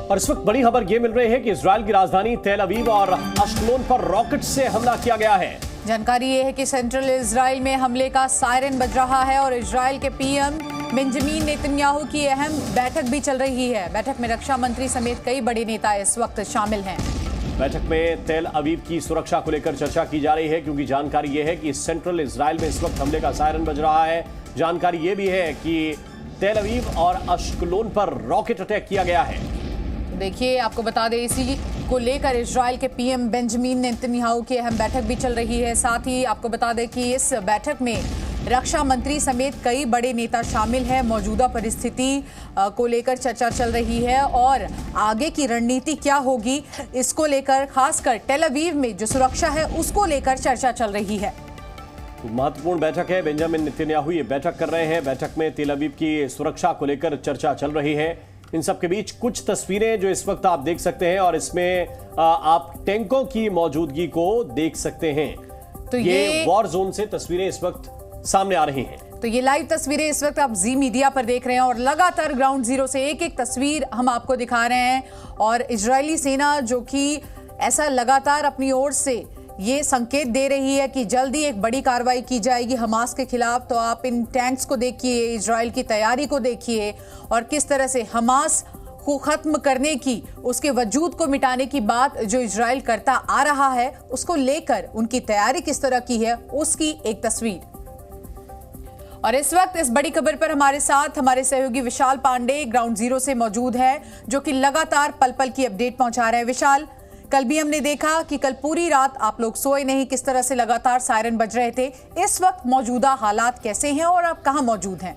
और इस वक्त बड़ी खबर ये मिल रही है कि इजराइल की राजधानी तेल अवीव और अश्कलोन पर रॉकेट से हमला किया गया है। जानकारी ये है कि सेंट्रल इजराइल में हमले का सायरन बज रहा है और इजराइल के पीएम बेंजामिन नेतन्याहू की अहम बैठक भी चल रही है। बैठक में रक्षा मंत्री समेत कई बड़े नेता इस वक्त शामिल हैं। बैठक में तेल अवीव की सुरक्षा को लेकर चर्चा की जा रही है, क्योंकि जानकारी ये है कि सेंट्रल इजराइल में इस वक्त हमले का सायरन बज रहा है। जानकारी ये भी है कि तेल अवीव और अश्कलोन पर रॉकेट अटैक किया गया है। देखिए, आपको बता दें, इसी को लेकर इजराइल के पीएम बेंजामिन नेतन्याहू की अहम बैठक भी चल रही है। साथ ही आपको बता दें कि इस बैठक में रक्षा मंत्री समेत कई बड़े नेता शामिल हैं। मौजूदा परिस्थिति को लेकर चर्चा चल रही है और आगे की रणनीति क्या होगी, इसको लेकर खासकर तेल अवीव में जो सुरक्षा है उसको लेकर चर्चा चल रही है। महत्वपूर्ण बैठक है। बेंजामिन नेतन्याहू ये बैठक कर रहे हैं। बैठक में तेल अवीव की सुरक्षा को लेकर चर्चा चल रही है। इन सब के बीच कुछ तस्वीरें जो इस वक्त आप देख सकते हैं और इसमें आप टैंकों की मौजूदगी को देख सकते हैं। तो ये वॉर जोन से तस्वीरें इस वक्त सामने आ रही हैं। तो ये लाइव तस्वीरें इस वक्त आप जी मीडिया पर देख रहे हैं और लगातार ग्राउंड जीरो से एक एक तस्वीर हम आपको दिखा रहे हैं। और इजरायली सेना जो कि ऐसा लगातार अपनी ओर से ये संकेत दे रही है कि जल्दी एक बड़ी कार्रवाई की जाएगी हमास के खिलाफ। तो आप इन टैंक्स को देखिए, इजराइल की तैयारी को देखिए और किस तरह से हमास को खत्म करने की, उसके वजूद को मिटाने की बात जो इजराइल करता आ रहा है, उसको लेकर उनकी तैयारी किस तरह की है, उसकी एक तस्वीर। और इस वक्त इस बड़ी खबर पर हमारे साथ हमारे सहयोगी विशाल पांडे ग्राउंड जीरो से मौजूद है, जो कि लगातार पल पल की अपडेट पहुंचा रहे हैं। विशाल, कल भी हमने देखा कि कल पूरी रात आप लोग सोए नहीं, किस तरह से लगातार सायरन बज रहे थे। इस वक्त मौजूदा हालात कैसे हैं और आप कहां मौजूद हैं?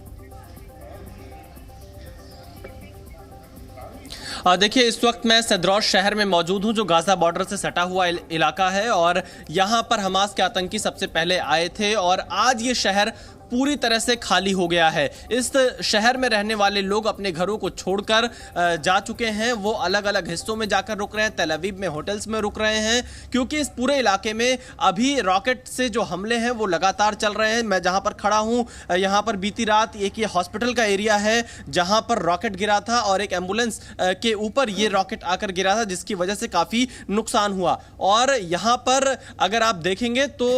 देखिए, इस वक्त मैं सदरौश शहर में मौजूद हूं, जो गाजा बॉर्डर से सटा हुआ इलाका है। और यहां पर हमास के आतंकी सबसे पहले आए थे और आज ये शहर पूरी तरह से खाली हो गया है। इस शहर में रहने वाले लोग अपने घरों को छोड़कर जा चुके हैं। वो अलग अलग हिस्सों में जाकर रुक रहे हैं, तेल अवीव में होटल्स में रुक रहे हैं, क्योंकि इस पूरे इलाके में अभी रॉकेट से जो हमले हैं वो लगातार चल रहे हैं। मैं जहां पर खड़ा हूं, यहां पर बीती रात एक ये हॉस्पिटल का एरिया है जहां पर रॉकेट गिरा था और एक एम्बुलेंस के ऊपर ये रॉकेट आकर गिरा था, जिसकी वजह से काफी नुकसान हुआ। और यहां पर अगर आप देखेंगे तो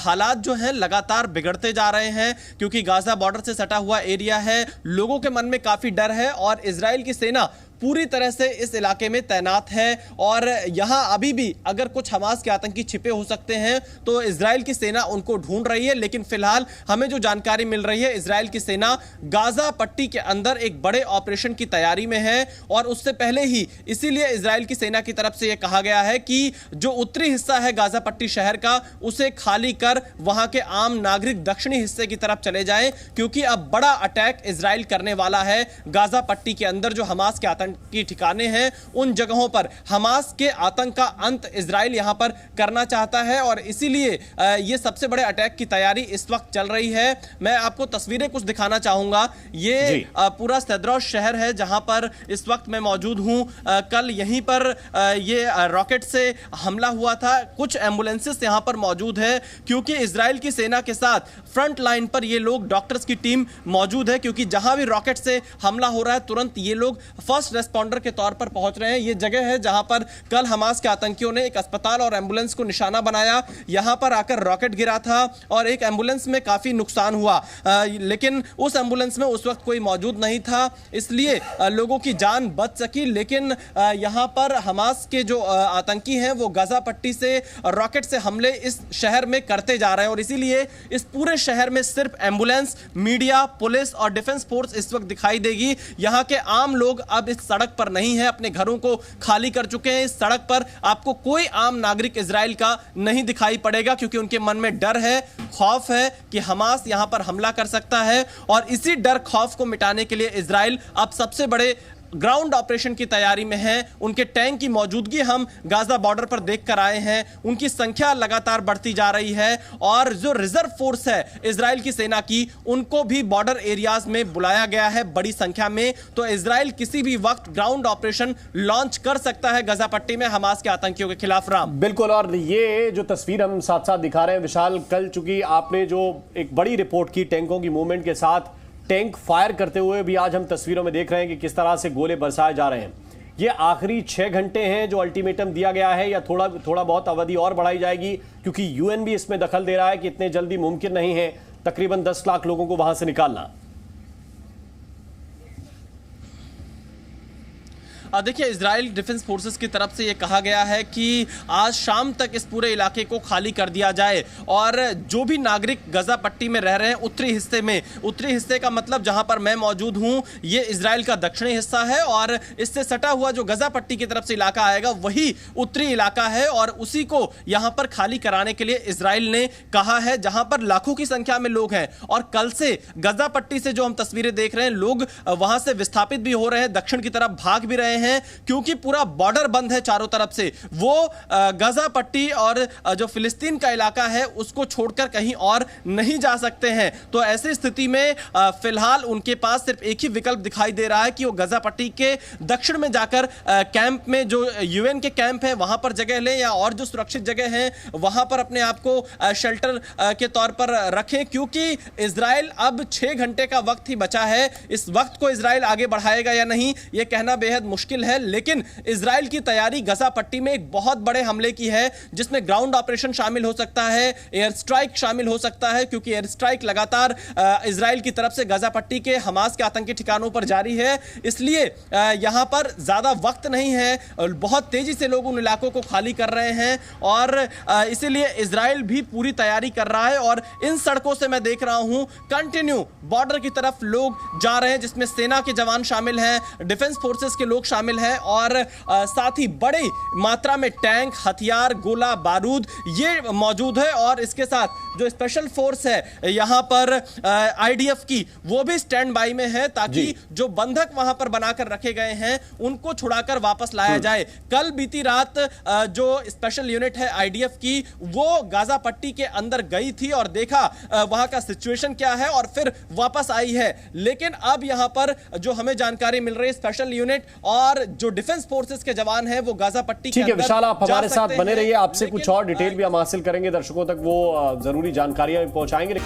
हालात जो हैं लगातार बिगड़ते जा रहे हैं, क्योंकि गाजा बॉर्डर से सटा हुआ एरिया है। लोगों के मन में काफी डर है और इजराइल की सेना पूरी तरह से इस इलाके में तैनात है। और यहां अभी भी अगर कुछ हमास के आतंकी छिपे हो सकते हैं तो इजराइल की सेना उनको ढूंढ रही है। लेकिन फिलहाल हमें जो जानकारी मिल रही है, इजराइल की सेना गाजा पट्टी के अंदर एक बड़े ऑपरेशन की तैयारी में है। और उससे पहले ही इसीलिए इजराइल की सेना की तरफ से यह कहा गया है कि जो उत्तरी हिस्सा है गाजा पट्टी शहर का, उसे खाली कर वहां के आम नागरिक दक्षिणी हिस्से की तरफ चले जाएं, क्योंकि अब बड़ा अटैक इजराइल करने वाला है गाजा पट्टी के अंदर। जो हमास के आतंक की ठिकाने हैं, उन जगहों पर हमास के आतंक का अंत इजराइल यहां पर करना चाहता है और इसीलिए यह सबसे बड़े अटैक की तैयारी इस वक्त चल रही है। मैं आपको तस्वीरें कुछ दिखाना चाहूंगा। ये पूरा सदरौश शहर है जहां पर इस वक्त मैं मौजूद हूं। कल यहीं पर ये रॉकेट से हमला हुआ था। कुछ एम्बुलेंसेस यहां पर मौजूद है, क्योंकि इजराइल की सेना के साथ फ्रंट लाइन पर ये लोग, डॉक्टर्स की टीम मौजूद है, क्योंकि जहां भी रॉकेट से हमला हो रहा है तुरंत ये लोग फर्स्ट रेस्पॉन्डर के तौर पर पहुंच रहे हैं। ये जगह है जहां पर कल हमास के आतंकियों ने एक अस्पताल और एम्बुलेंस को निशाना बनाया। यहां पर आकर रॉकेट गिरा था और एक एम्बुलेंस में काफी नुकसान हुआ, लेकिन उस एम्बुलेंस में उस वक्त कोई मौजूद नहीं था, इसलिए लोगों की जान बच सकी। लेकिन यहां पर हमास के जो आतंकी हैं वो गाजा पट्टी से रॉकेट से हमले इस शहर में करते जा रहे हैं और इसीलिए इस पूरे शहर में सिर्फ एम्बुलेंस, मीडिया, पुलिस और डिफेंस फोर्स इस वक्त दिखाई देगी। यहां के आम लोग अब इस सड़क पर नहीं है, अपने घरों को खाली कर चुके हैं। इस सड़क पर आपको कोई आम नागरिक इजराइल का नहीं दिखाई पड़ेगा, क्योंकि उनके मन में डर है, खौफ है कि हमास यहां पर हमला कर सकता है। और इसी डर खौफ को मिटाने के लिए इजराइल अब सबसे बड़े ग्राउंड ऑपरेशन की तैयारी में है। उनके टैंक की मौजूदगी हम गाजा बॉर्डर पर देख कर आए हैं। उनकी संख्या लगातार बढ़ती जा रही है और जो रिजर्व फोर्स है इजराइल की सेना की, उनको भी बॉर्डर एरियाज में बुलाया गया है बड़ी संख्या में। तो इजराइल किसी भी वक्त ग्राउंड ऑपरेशन लॉन्च कर सकता है गाजा पट्टी में हमास के आतंकियों के खिलाफ। राम, बिल्कुल। और ये जो तस्वीर हम साथ साथ दिखा रहे हैं विशाल, कल चूंकि आपने जो एक बड़ी रिपोर्ट की टैंकों की मूवमेंट के साथ, टैंक फायर करते हुए भी आज हम तस्वीरों में देख रहे हैं कि किस तरह से गोले बरसाए जा रहे हैं। ये आखिरी 6 घंटे हैं जो अल्टीमेटम दिया गया है, या थोड़ा बहुत अवधि और बढ़ाई जाएगी? क्योंकि यूएन भी इसमें दखल दे रहा है कि इतने जल्दी मुमकिन नहीं है तकरीबन 10 लाख लोगों को वहां से निकालना। देखिए, इजराइल डिफेंस फोर्सेस की तरफ से ये कहा गया है कि आज शाम तक इस पूरे इलाके को खाली कर दिया जाए और जो भी नागरिक गजा पट्टी में रह रहे हैं उत्तरी हिस्से में, उत्तरी हिस्से का मतलब जहां पर मैं मौजूद हूं ये इजराइल का दक्षिणी हिस्सा है और इससे सटा हुआ जो गजा पट्टी की तरफ से इलाका आएगा वही उत्तरी इलाका है और उसी को यहां पर खाली कराने के लिए इजराइल ने कहा है, जहां पर लाखों की संख्या में लोग हैं। और कल से गजा पट्टी से जो हम तस्वीरें देख रहे हैं, लोग वहां से विस्थापित भी हो रहे हैं, दक्षिण की तरफ भाग भी रहे हैं क्योंकि पूरा बॉर्डर बंद है चारों तरफ से। वो गजा पट्टी और जो फिलिस्तीन का इलाका है उसको छोड़कर कहीं और नहीं जा सकते हैं। तो ऐसी स्थिति में फिलहाल उनके पास सिर्फ एक ही विकल्प दिखाई दे रहा है कि वो गजा पट्टी के दक्षिण में जाकर कैंप में, जो यूएन के कैंप है वहां पर जगह लें या और जो सुरक्षित जगह है वहां पर अपने आप को शेल्टर के तौर पर रखें, क्योंकि इजराइल अब 6 घंटे का वक्त ही बचा है। इस वक्त को इजराइल आगे बढ़ाएगा या नहीं यह कहना बेहद मुश्किल है, लेकिन इजराइल की तैयारी गजा पट्टी में एक बहुत बड़े हमले की है जिसमें ग्राउंड ऑपरेशन शामिल हो सकता है, एयर स्ट्राइक शामिल हो सकता है, क्योंकि एयर स्ट्राइक लगातार इजराइल की तरफ से गजा पट्टी के हमास के आतंकी ठिकानों पर जारी है। इसलिए यहां पर ज्यादा वक्त नहीं है, बहुत तेजी से लोग उन इलाकों को खाली कर रहे हैं और इसीलिए इजराइल भी पूरी तैयारी कर रहा है। और इन सड़कों से मैं देख रहा हूं कंटिन्यू बॉर्डर की तरफ लोग जा रहे हैं, जिसमें सेना के जवान शामिल हैं, डिफेंस फोर्सेस के लोग शामिल है और साथ ही बड़ी मात्रा में टैंक, हथियार, गोला बारूद ये मौजूद है। और इसके साथ जो स्पेशल फोर्स है यहां पर आईडीएफ की, वो भी स्टैंड बाई में है ताकि जो बंधक वहां पर बनाकर रखे गए हैं उनको छुड़ाकर वापस लाया जाए। कल बीती रात जो स्पेशल यूनिट है आईडीएफ की वो गाजा पट्टी के अंदर गई थी और देखा वहां का सिचुएशन क्या है और फिर वापस आई है। लेकिन अब यहां पर जो हमें जानकारी मिल रही है, स्पेशल यूनिट और जो डिफेंस फोर्सेस के जवान हैं वो गाजा पट्टी के ठीक है विशाल, आप हमारे साथ बने रहिए, आपसे कुछ और डिटेल भी हम हासिल करेंगे, दर्शकों तक वो जरूरी जानकारियां पहुंचाएंगे।